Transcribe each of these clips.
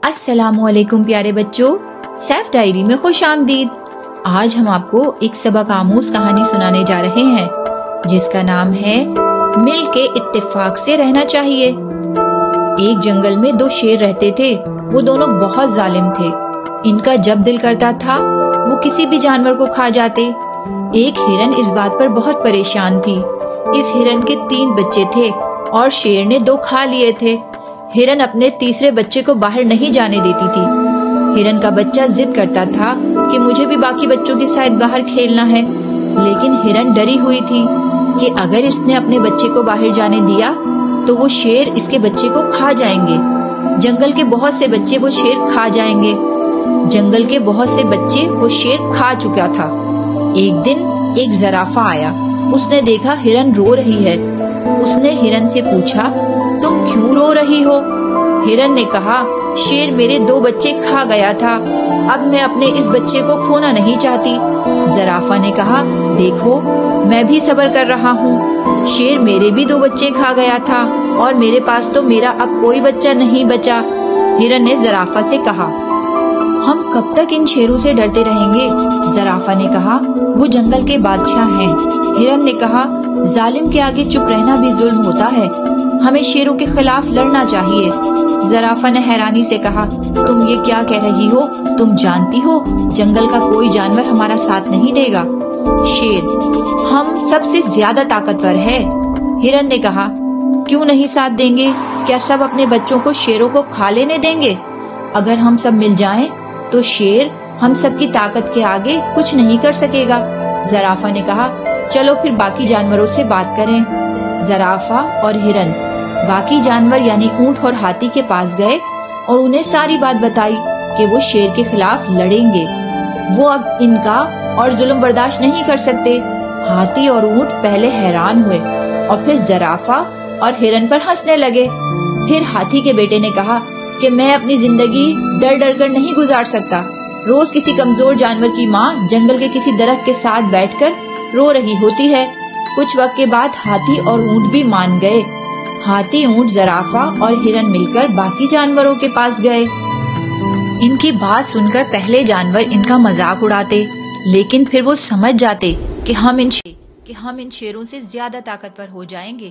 السلام علیکم پیارے بچوں، سیف ڈائری میں خوش آمدید۔ آج ہم آپ کو ایک سبق آموز کہانی سنانے جا رہے ہیں جس کا نام ہے مل کے اتفاق سے رہنا چاہیے۔ ایک جنگل میں دو شیر رہتے تھے، وہ دونوں بہت ظالم تھے۔ ان کا جب دل کرتا تھا وہ کسی بھی جانور کو کھا جاتے۔ ایک ہرن اس بات پر بہت پریشان تھی۔ اس ہرن کے 3 بچے تھے اور شیر نے 2 کھا لیے تھے۔ ہرن اپنے تیسرے بچے کو باہر نہیں جانے دیتی تھی۔ ہرن کا بچہ ضد کرتا تھا کہ مجھے بھی باقی بچوں کے ساتھ باہر کھیلنا ہے، لیکن ہرن ڈری ہوئی تھی کہ اگر اس نے اپنے بچے کو باہر جانے دیا تو وہ شیر اس کے بچے کو کھا جائیں گے۔ جنگل کے بہت سے بچے وہ شیر کھا جائیں گے۔ جنگل کے بہت سے بچے وہ شیر کھا چکا تھا۔ ایک دن ایک زرافہ آیا۔ اس نے دیکھا ہرن رو رہی ہے۔ اس نے ہرن سے پوچھا، تم کیوں رو رہی ہو؟ ہرن نے کہا، شیر میرے 2 بچے کھا گیا تھا، اب میں اپنے اس بچے کو کھونا نہیں چاہتی۔ زرافہ نے کہا، دیکھو میں بھی صبر کر رہا ہوں، شیر میرے بھی 2 بچے کھا گیا تھا اور میرے پاس تو میرا اب کوئی بچہ نہیں بچا۔ ہرن نے زرافہ سے کہا، ہم کب تک ان شیروں سے ڈرتے رہیں گے؟ زرافہ نے کہا، وہ جنگل کے بادشاہ ہیں۔ ہرن نے کہا، ظالم کے آگے چپ رہنا بھی ظلم ہوتا ہے، ہمیں شیروں کے خلاف لڑنا چاہیے۔ زرافہ نے حیرانی سے کہا، تم یہ کیا کہہ رہی ہو؟ تم جانتی ہو جنگل کا کوئی جانور ہمارا ساتھ نہیں دے گا۔ شیر، ہم سب سے زیادہ طاقتور ہے۔ ہرن نے کہا، کیوں نہیں ساتھ دیں گے؟ کیا سب اپنے بچوں کو شیروں کو کھا لینے دیں گے؟ اگر ہم سب مل جائیں تو شیر ہم سب کی طاقت کے آگے کچھ نہیں کر سکے گا۔ زرافہ نے کہا، چلو پھر باقی جانوروں سے بات کریں۔ زرافہ اور ہرن باقی جانور یعنی اونٹ اور ہاتھی کے پاس گئے اور انہیں ساری بات بتائی کہ وہ شیر کے خلاف لڑیں گے۔ وہ اب ان کا اور ظلم برداشت نہیں کر سکتے۔ ہاتھی اور اونٹ پہلے حیران ہوئے اور پھر زرافہ اور ہرن پر ہنسنے لگے۔ پھر ہاتھی کے بیٹے نے کہا کہ میں اپنی زندگی ڈر ڈر کر نہیں گزار سکتا۔ روز کسی کمزور جانور کی ماں جنگل کے کسی درخت کے ساتھ بیٹھ کر رو رہی ہوتی ہے۔ کچھ وقت کے بعد ہاتھی اور اونٹ بھی مان گئے۔ ہاتھی، اونٹ، زرافہ اور ہرن مل کر باقی جانوروں کے پاس گئے۔ ان کی بات سن کر پہلے جانور ان کا مذاق اڑاتے، لیکن پھر وہ سمجھ جاتے کہ ہم ان شیروں سے زیادہ طاقتور ہو جائیں گے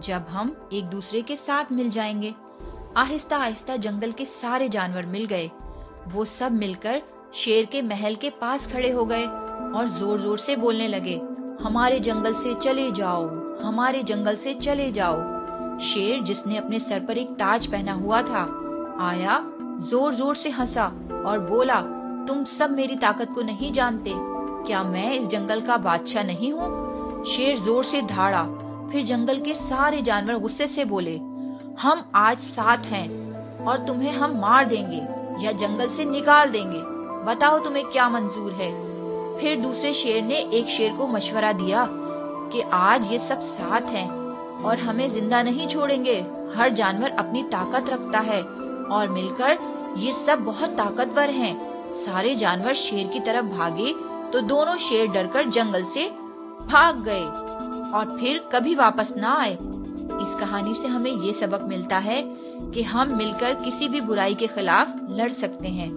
جب ہم ایک دوسرے کے ساتھ مل جائیں گے۔ آہستہ آہستہ جنگل کے سارے جانور مل گئے۔ وہ سب مل کر شیر کے محل کے پاس کھڑے ہو گئے اور زور زور سے بولنے لگے، ہمارے جنگل سے چلے جاؤ، ہمارے جنگل سے چلے جاؤ۔ شیر، جس نے اپنے سر پر ایک تاج پہنا ہوا تھا، آیا، زور زور سے ہنسا اور بولا، تم سب میری طاقت کو نہیں جانتے، کیا میں اس جنگل کا بادشاہ نہیں ہوں؟ شیر زور سے دھاڑا۔ پھر جنگل کے سارے جانور غصے سے بولے، ہم آج ساتھ ہیں اور تمہیں ہم مار دیں گے یا جنگل سے نکال دیں گے، بتاؤ تمہیں کیا منظور ہے؟ پھر دوسرے شیر نے ایک شیر کو مشورہ دیا کہ آج یہ سب ساتھ ہیں اور ہمیں زندہ نہیں چھوڑیں گے، ہر جانور اپنی طاقت رکھتا ہے اور مل کر یہ سب بہت طاقتور ہیں۔ سارے جانور شیر کی طرف بھاگے تو دونوں شیر ڈر کر جنگل سے بھاگ گئے اور پھر کبھی واپس نہ آئے۔ اس کہانی سے ہمیں یہ سبق ملتا ہے کہ ہم مل کر کسی بھی برائی کے خلاف لڑ سکتے ہیں،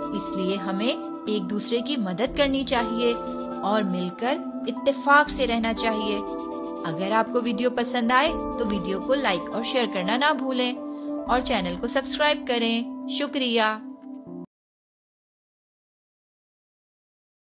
اس لیے ہمیں ایک دوسرے کی مدد کرنی چاہیے اور مل کر اتفاق سے رہنا چاہیے۔ اگر آپ کو ویڈیو پسند آئے تو ویڈیو کو لائک اور شیئر کرنا نہ بھولیں اور چینل کو سبسکرائب کریں۔ شکریہ۔